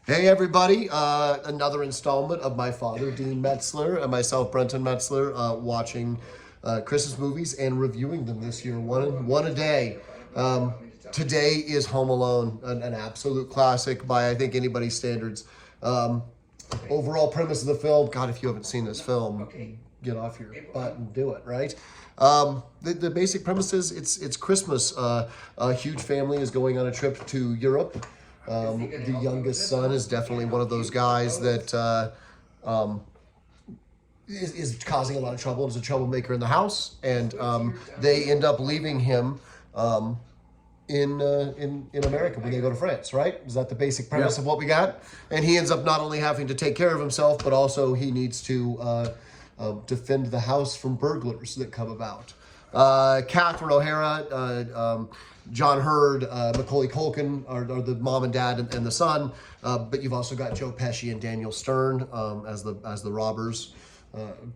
Hey everybody, another installment of my father, Dean Metzler, and myself, Brenton Metzler, watching Christmas movies and reviewing them this year, one a day. Today is Home Alone, an absolute classic by, I think, anybody's standards. Overall premise of the film, God, if you haven't seen this film, get off your butt and do it, right? The basic premise is it's Christmas. A huge family is going on a trip to Europe. The youngest son is definitely one of those guys that is causing a lot of trouble and is a troublemaker in the house, and they end up leaving him in America when they go to France. Right? Is that the basic premise of what we got? And he ends up not only having to take care of himself, but also he needs to defend the house from burglars that come about. Catherine O'Hara, John Hurd, Macaulay Culkin are the mom and dad and the son, but you've also got Joe Pesci and Daniel Stern as the robbers.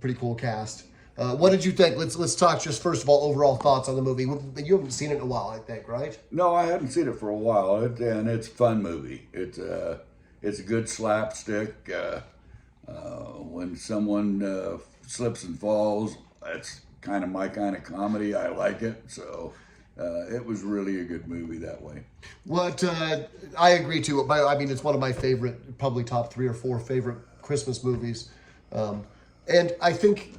Pretty cool cast. What did you think? Let's talk just first of all overall thoughts on the movie. You haven't seen it in a while, I think, right? No, I hadn't seen it for a while, and it's a fun movie. It's a good slapstick. When someone slips and falls, that's kind of my kind of comedy. I like it, so it was really a good movie that way. What I agree to. I mean, it's one of my favorite, probably top 3 or 4 favorite Christmas movies, and I think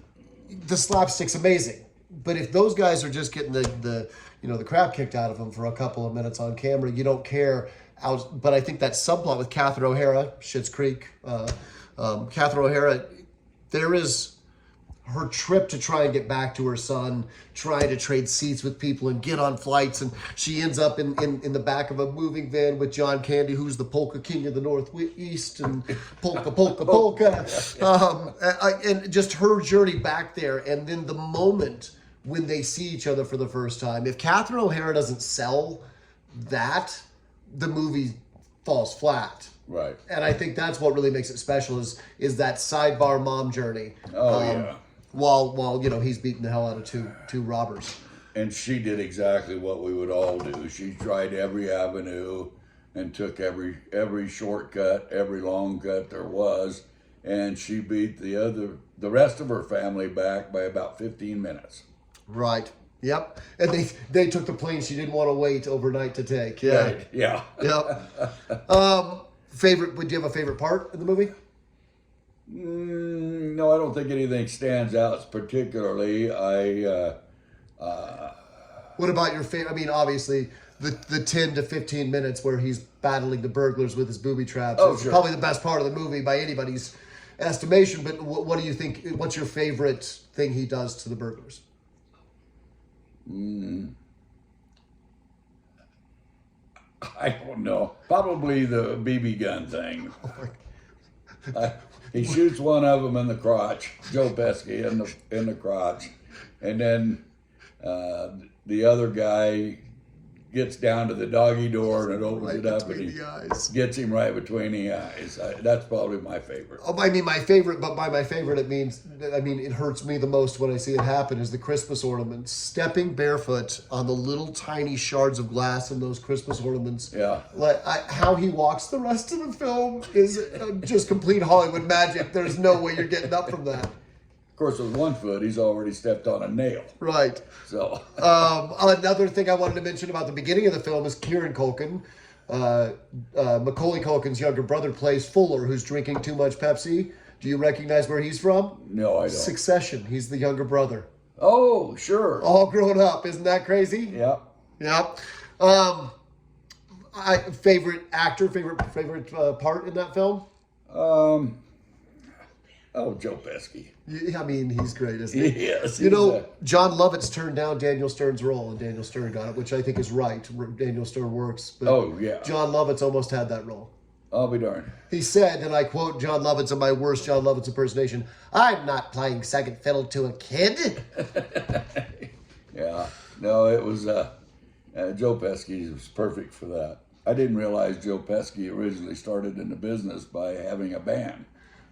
the slapstick's amazing. But if those guys are just getting the crap kicked out of them for a couple of minutes on camera, you don't care. But I think that subplot with Catherine O'Hara, Schitt's Creek, Catherine O'Hara, there is her trip to try and get back to her son, trying to trade seats with people and get on flights, and she ends up in the back of a moving van with John Candy, who's the polka king of the Northeast, and polka. And just her journey back there, and then the moment when they see each other for the first time. If Catherine O'Hara doesn't sell that, the movie falls flat. Right. And I think that's what really makes it special is that sidebar mom journey. Yeah. While he's beating the hell out of two robbers. And she did exactly what we would all do. She tried every avenue and took every shortcut, every long cut there was, and she beat the rest of her family back by about 15 minutes. Right. Yep. And they took the plane she didn't want to wait overnight to take. Yeah. Right. Yeah. Yep. Favorite? Would you have a favorite part in the movie? No, I don't think anything stands out particularly. What about your favorite? I mean, obviously, the 10 to 15 minutes where he's battling the burglars with his booby traps. Oh, is sure. Probably the best part of the movie by anybody's estimation. But what do you think? What's your favorite thing he does to the burglars? I don't know. Probably the BB gun thing. He shoots one of them in the crotch, Joe Pesci in the crotch, and then the other guy gets down to the doggy door and it opens it up and he gets him right between the eyes. That's probably my favorite. I mean, my favorite, but by my favorite, it hurts me the most when I see it happen, is the Christmas ornaments. Stepping barefoot on the little tiny shards of glass in those Christmas ornaments. Yeah. How he walks the rest of the film is just complete Hollywood magic. There's no way you're getting up from that. Of course, with one foot, he's already stepped on a nail. Right. So. Another thing I wanted to mention about the beginning of the film is Kieran Culkin. Macaulay Culkin's younger brother plays Fuller, who's drinking too much Pepsi. Do you recognize where he's from? No, I don't. Succession. He's the younger brother. Oh, sure. All grown up. Isn't that crazy? Yeah. Yep. Favorite actor, favorite part in that film? Joe Pesci. I mean, he's great, isn't he? Yes. John Lovitz turned down Daniel Stern's role, and Daniel Stern got it, which I think is right. Daniel Stern works. But John Lovitz almost had that role. I'll be darned. He said, and I quote John Lovitz in my worst John Lovitz impersonation, "I'm not playing second fiddle to a kid." Yeah. No, it was Joe Pesci was perfect for that. I didn't realize Joe Pesci originally started in the business by having a band.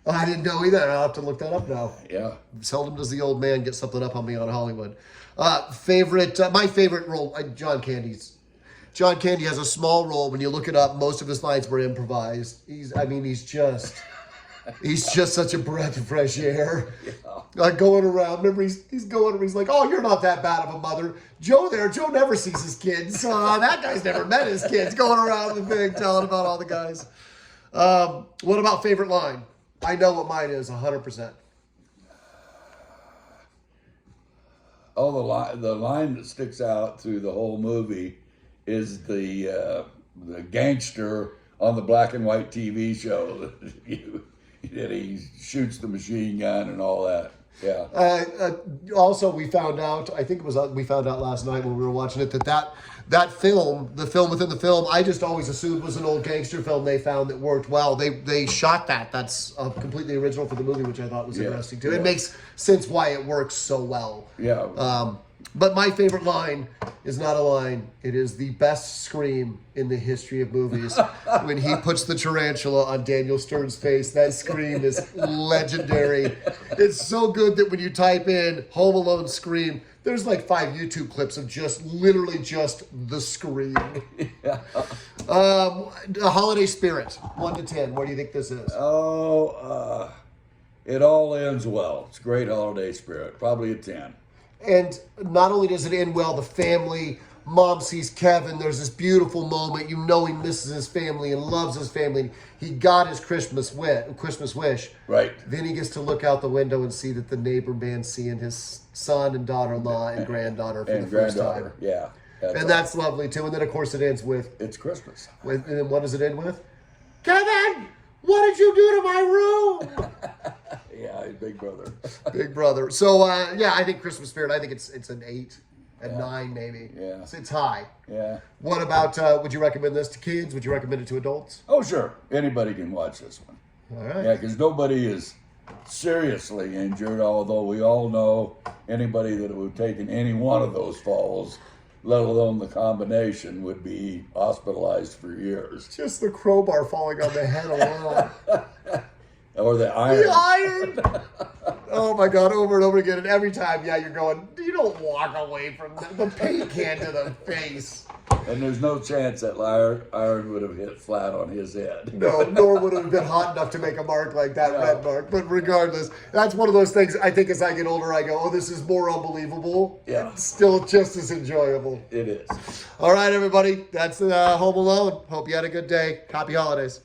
I didn't know either. I'll have to look that up now. Yeah. Seldom does the old man get something up on me on Hollywood. My favorite role, John Candy's John Candy has a small role. When you look it up, most of his lines were improvised. He's just such a breath of fresh air. Like going around. Remember, he's like, oh, you're not that bad of a mother. Joe never sees his kids. That guy's never met his kids. Going around the thing, telling about all the guys. What about favorite line? I know what mine is, 100%. Oh, the line that sticks out through the whole movie is the gangster on the black and white TV show that he shoots the machine gun and all that. Yeah. Also, we found out, I think we found out last night when we were watching it, that film, the film within the film, I just always assumed was an old gangster film they found that worked well. They shot that. That's completely original for the movie, which I thought was interesting too. It makes sense why it works so well. Yeah. But my favorite line is not a line. It is the best scream in the history of movies. When he puts the tarantula on Daniel Stern's face, that scream is legendary. It's so good that when you type in Home Alone scream, there's like 5 YouTube clips of literally just the scream. Yeah. A holiday spirit, 1 to 10. What do you think this is? Oh, it all ends well. It's a great holiday spirit. Probably a 10. And not only does it end well, the family, mom sees Kevin, there's this beautiful moment, he misses his family and loves his family. He got his Christmas wish. Right. Then he gets to look out the window and see that the neighbor man's seeing his son and daughter-in-law and granddaughter for the first time. Yeah. That's lovely too. And then of course it ends with, it's Christmas. and then what does it end with? Kevin, what did you do to my room? Yeah, Big Brother. Big Brother. So, I think Christmas Spirit, I think it's an 8, a 9 maybe. Yeah. It's high. Yeah. What about, would you recommend this to kids? Would you recommend it to adults? Oh, sure. Anybody can watch this one. All right. Yeah, because nobody is seriously injured, although we all know anybody that would have taken any one of those falls, let alone the combination, would be hospitalized for years. Just the crowbar falling on the head alone. Or the iron. The iron! Oh my God, over and over again. And every time, you're going, you don't walk away from the paint can to the face. And there's no chance that iron would have hit flat on his head. No, nor would it have been hot enough to make a mark like that red mark. But regardless, that's one of those things I think as I get older, I go, oh, this is more unbelievable. Yeah. It's still just as enjoyable. It is. All right, everybody. That's Home Alone. Hope you had a good day. Happy holidays.